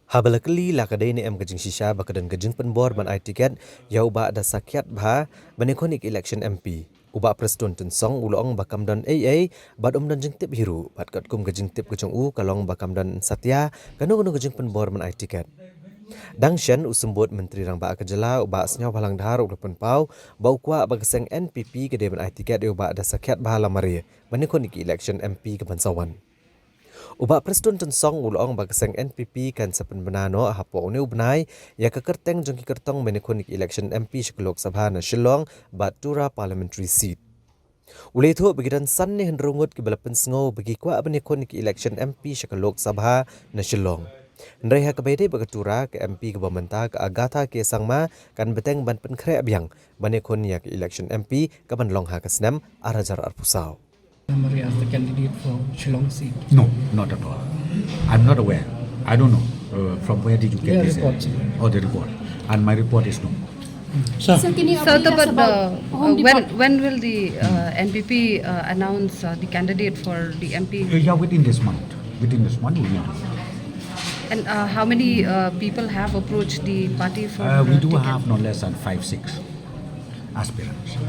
Habalakali lakadai ni gajing shisha bakadan Jingpynbor ban Tiket ya uba Dasakhiatbha banikonik election MP. Uba Prestone song ulong bakamdan AA bad dan jingtip hiru bad kum gajingtip gajong kalong bakamdan Satya kanu Jingpynbor ban Tiket. Dangshan usembut Menteri Rang Ba Kejala uba senyaw balang dhar ulapan pau bau kwa bagaseng NPP gede ban Tiket uba Dasakhiatbha lamari banikonik election MP ke Bansawan. Uba Prestone song ulong bagaseng NPP kan sepen benano hapo ni ubnai ya kekerteng jengki kertong menikonik election MP Lok Sabha na Shillong Batura parliamentary seat. Ule itu begitu san ni hendrungut ke balapan sengo bagi kwa menikonik election MP Lok Sabha na Shillong. Nreha kebede bagatura ke MP ke Bamanta ke Agatha ke Sangma kan beteng ban penkre abyang menikonik election MP ke Banlong ha ke Senam arajar arpusau. As the candidate for Shillong seat? No, not at all. I'm not aware. I don't know. From where did you get this? The report. And my report is no. So, can you update us about when will the NPP announce the candidate for the MP? Yeah, within this month. Within this month, we will do. And how many people have approached the party for we do ticket? have no less than 5-6 aspirants.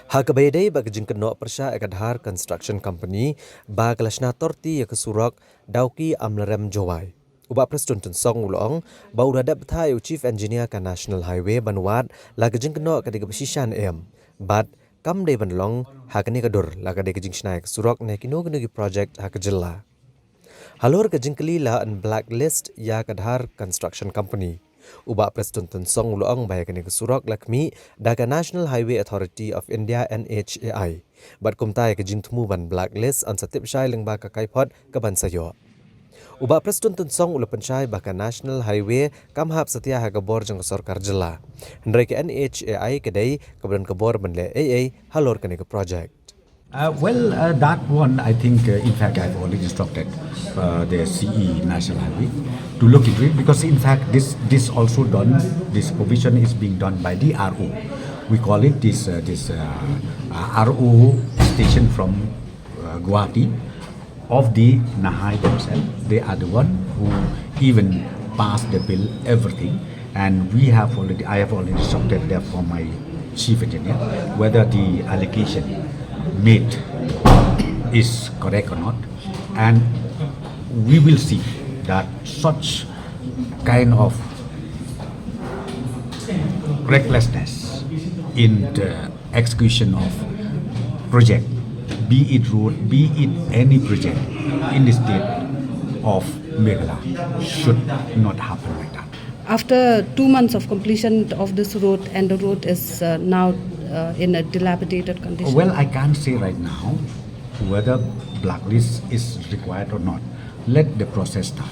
Hakabede bag jingkeno persya ekadhar construction company bag lasna torti ya kesurok dauki amlarem jowai. Uba Prestone song ulong bau radap thai chief engineer ka national highway banwat lag jingkeno kadiga besishan bad kam de banlong hakani kadur lag de jingsnai kesurok ne kino gnu project hakajilla. Halor ka jingkli la an blacklist ya kadhar construction company. Uba Prestone song ulong bayakani kesurok lakmi daga National Highway Authority of India NHAI. Bad kumtai ke jingtmu ban blacklist an satip syai lengba ka kaipot ke ban sayo. Uba Prestone song ulapan syai baka National Highway kamhap setia hagabor jeng sorkar jela. Hendrai ke NHAI kedai keberan kebor banle AA halor kani ke project. That one, I think, in fact, I've already instructed the CE National Highway to look into it because, in fact, this also done, this provision is being done by the RO. We call it this RO station from Guwahati of the Nahai themselves. They are the one who even passed the bill, everything, and I have already instructed there for my chief engineer whether the allocation made is correct or not, and we will see that such kind of recklessness in the execution of project, be it road, be it any project in the state of Meghalaya, should not happen like that. After 2 months of completion of this road, and the road is now in a dilapidated condition. Well, I can't say right now whether blacklist is required or not. Let the process start.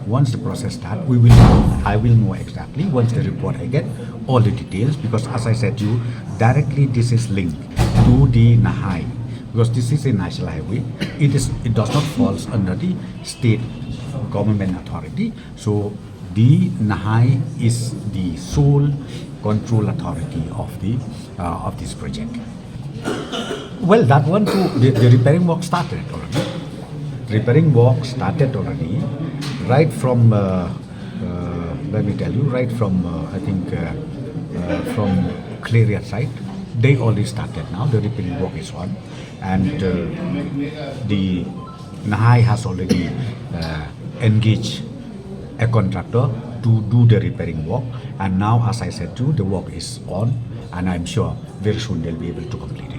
Once the process starts, we will know. I will know exactly once the report I get all the details, because as I said to you, directly this is linked to the Nahai, because this is a national highway. It does not fall under the state government authority. So the Nahai is the sole control authority of this project. Well, that one too, the repairing work started already. Repairing work started already, right from let me tell you, right from I think from Clarion side. They already started now. The repairing work is on, and the Nahai has already engaged a contractor to do the repairing work, and now, as I said too, the work is on, and I'm sure very soon they'll be able to complete it.